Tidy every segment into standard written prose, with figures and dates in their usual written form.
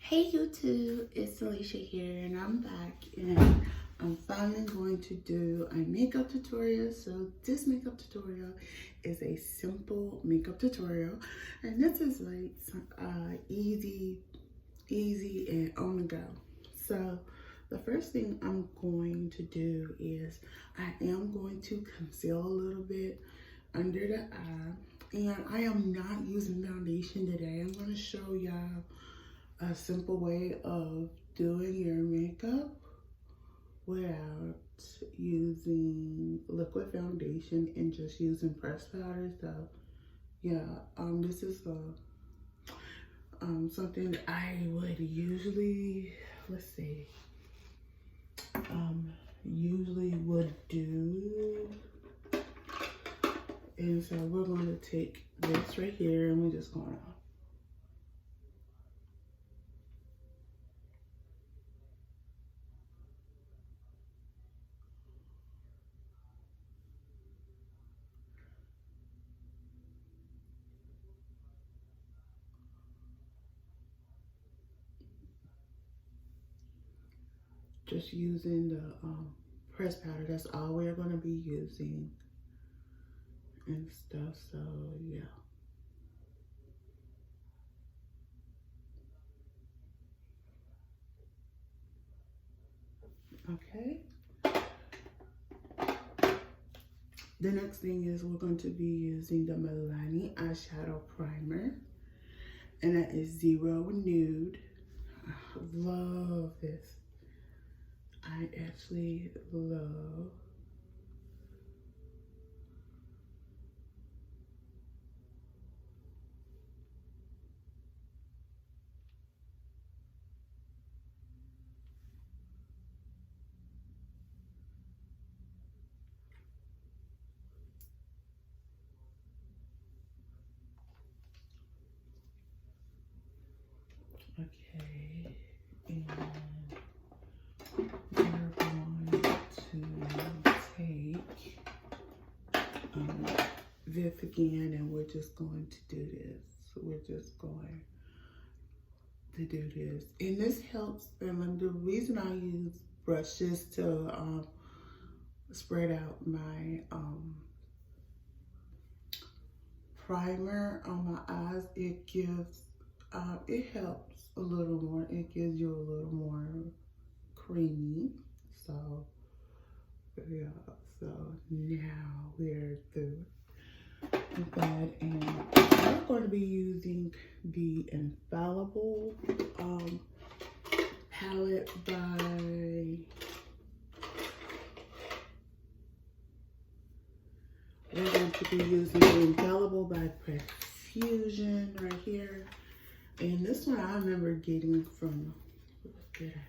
Hey YouTube, it's Alicia here and I'm back and I'm finally going to do a makeup tutorial. So this makeup tutorial is a simple makeup tutorial and this is like easy and on the go. So the first thing I'm going to do is I am going to conceal a little bit under the eye, and I am not using foundation today. I'm going to show y'all a simple way of doing your makeup without using liquid foundation and just using pressed powder. So yeah, this is something that I would usually, usually would do. And so we're going to take this right here and we're just going to just using the pressed powder. That's all we're going to be using and stuff. So yeah. Okay. The next thing is we're going to be using the Maybelline eyeshadow primer, and that is 0 Nude. I love this. I actually love. Okay, and we're going to take this again, and we're just going to do this. We're just going to do this, and this helps. And the reason I use brushes to spread out my primer on my eyes, it gives it helps a little more. It gives you a little more creamy. So yeah, so now we're through with that, and I'm going to be using the Infallible palette by we're going to be using the Infallible by Perfusion right here. And this one I remember getting from, what did I?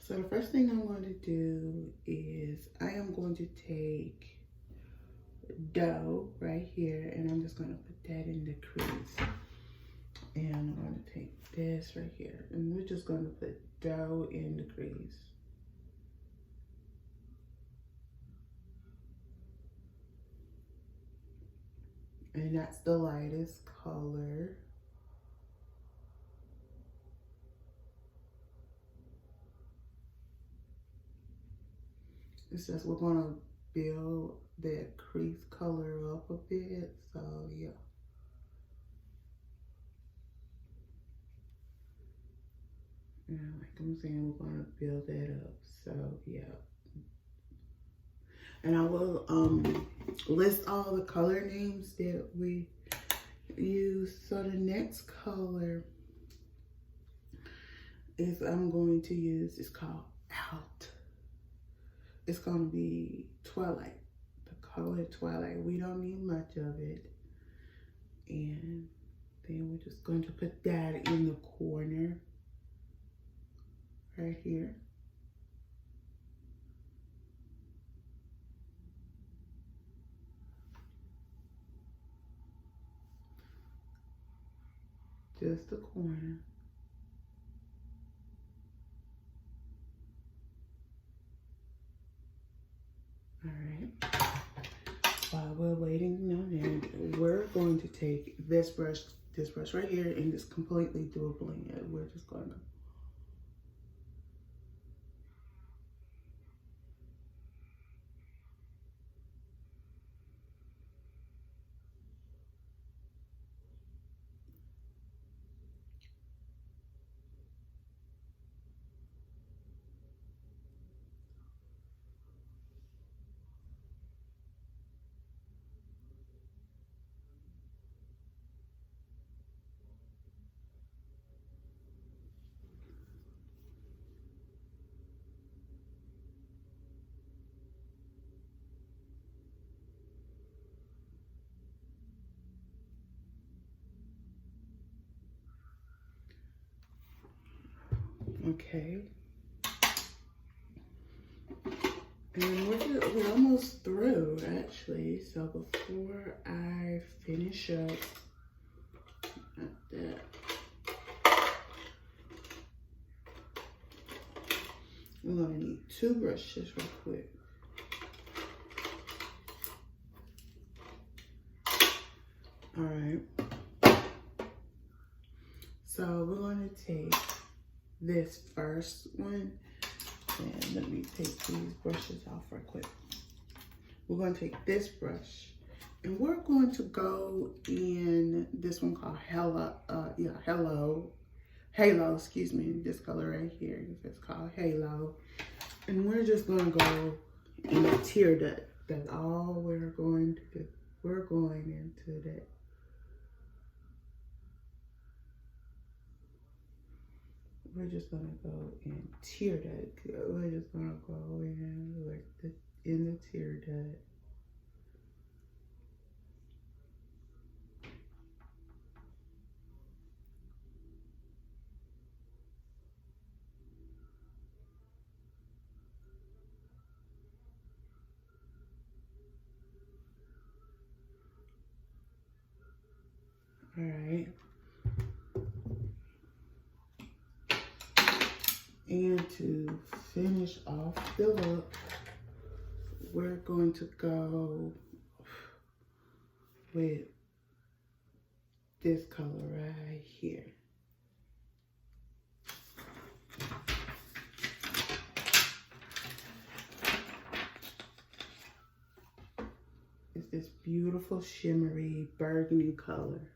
So the first thing I'm going to do is I am going to take dough right here, and I'm just going to put that in the crease. And I'm going to take this right here, and we're just going to put dough in the crease. And that's the lightest color. It's just we're going to build that crease color up a bit. So yeah. And like I'm saying, we're going to build that up. So yeah. And I will list all the color names that we use. So the next color is I'm going to use, it's called Out. It's going to be Twilight, the color Twilight. We don't need much of it. And then we're just going to put that in the corner right here. Just the corner. All right. While we're waiting going to take this brush right here, and just completely do a blend. We're just going to. Okay. And we're almost through, actually. So before I finish up that, we're gonna need 2 brushes real quick. All right. So we're gonna take this first one, and let me take these brushes off real quick. We're going to take this brush, and we're going to go in this one called Halo, excuse me, this color right here. It's called Halo. And we're just going to go in the tear duct. That's all we're going to do. We're going into that. We're just going to go in tear duct. We're just going to go in the tear duct. All right. And to finish off the look, we're going to go with this color right here. It's this beautiful shimmery burgundy color.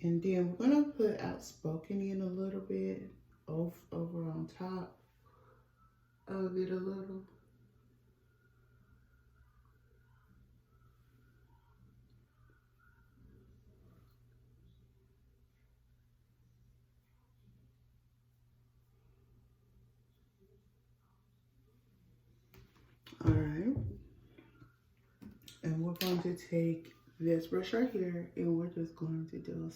And then we're gonna put Outspoken in a little bit over on top of it a little. All right. And we're going to take this brush right here, and we're just going to do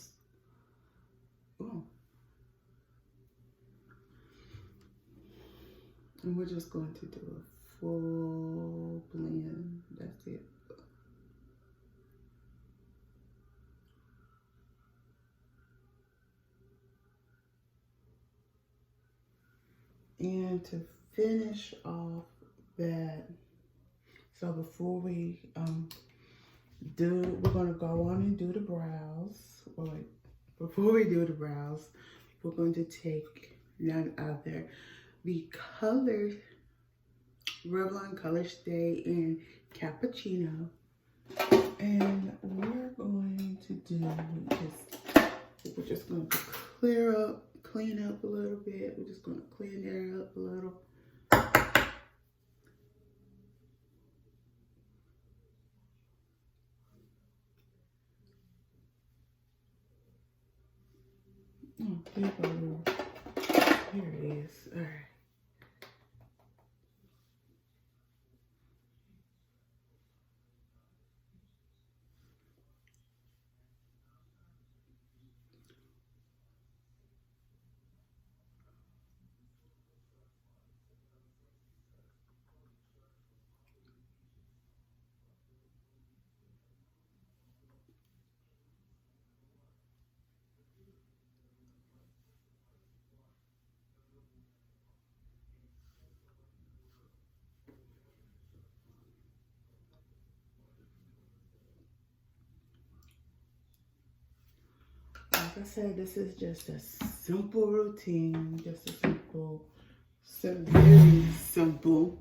and we're just going to do a full blend. That's it. And to finish off that, so before we we're gonna go on and do the brows. Wait, before we do the brows, we're going to take none other the Revlon Color Stay in Cappuccino, and we're going to do we're just going to clean up a little bit. We're just going to clean it up a little. Oh, here it is. All right. I said, this is just a simple routine, just a simple, very simple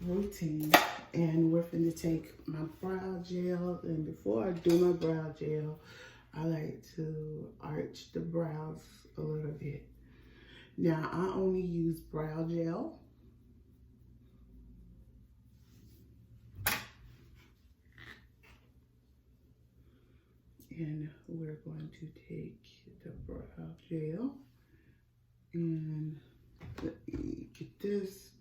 routine. And we're going to take my brow gel, and before I do my brow gel, I like to arch the brows a little bit. Now, I only use brow gel. And we're going to take the brow gel and let me get this.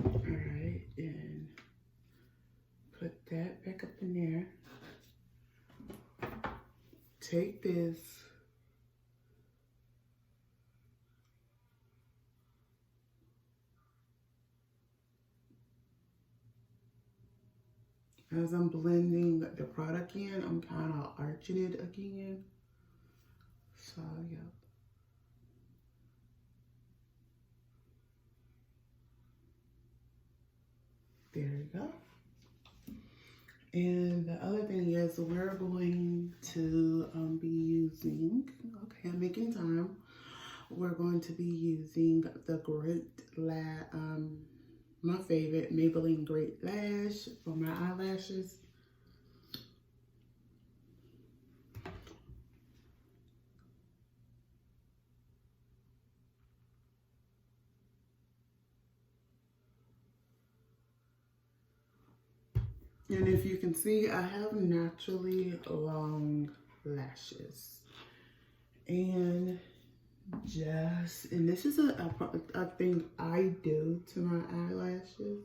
Alright, and put that back up in there. Take this. As I'm blending the product in, I'm kind of arching it again. So, yeah. There you go. And the other thing is we're going to be using, okay, I'm making time. We're going to be using the Great my favorite Maybelline Great Lash for my eyelashes. And if you can see, I have naturally long lashes. And this is a thing I do to my eyelashes.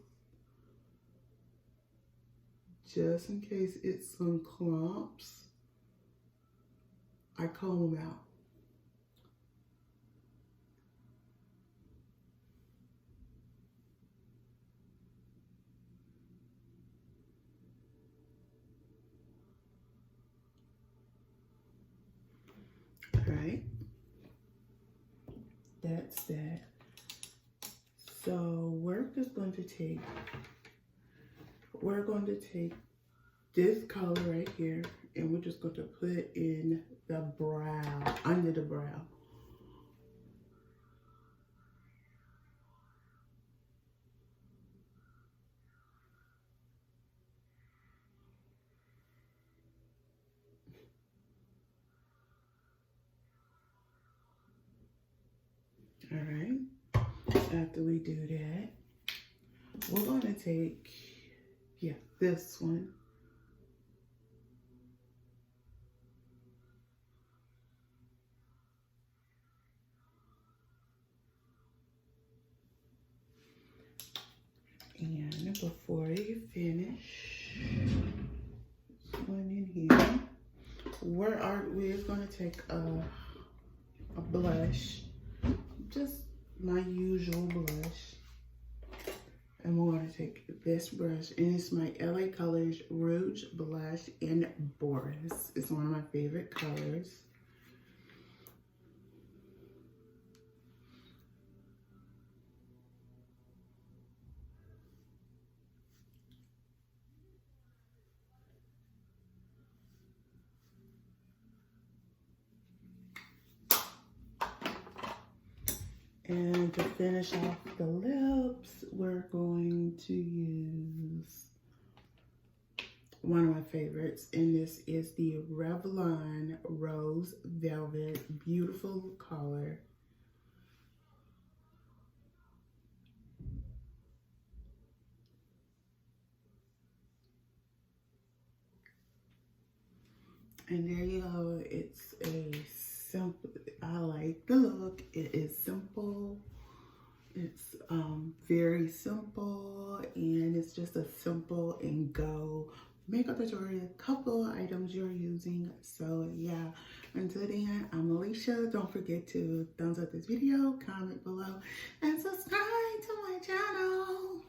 Just in case it's some clumps, I comb them out. Right, that's that. So we're going to take this color right here, and we're just going to put in the brow, under the brow. All right, after we do that, we're going to take, this one. And before you finish, this one in here, we're going to take a blush, just my usual blush. And we're going to take this brush, and it's my LA Colors Rouge Blush in Boris. It's one of my favorite colors. And to finish off the lips, we're going to use one of my favorites, and this is the Revlon Rose Velvet, beautiful color. And there you go. It's a simple, I like the look. It is simple. It's very simple, and it's just a simple and go makeup tutorial. Couple items you're using. So yeah, until then, I'm Alicia. Don't forget to thumbs up this video, comment below, and subscribe to my channel.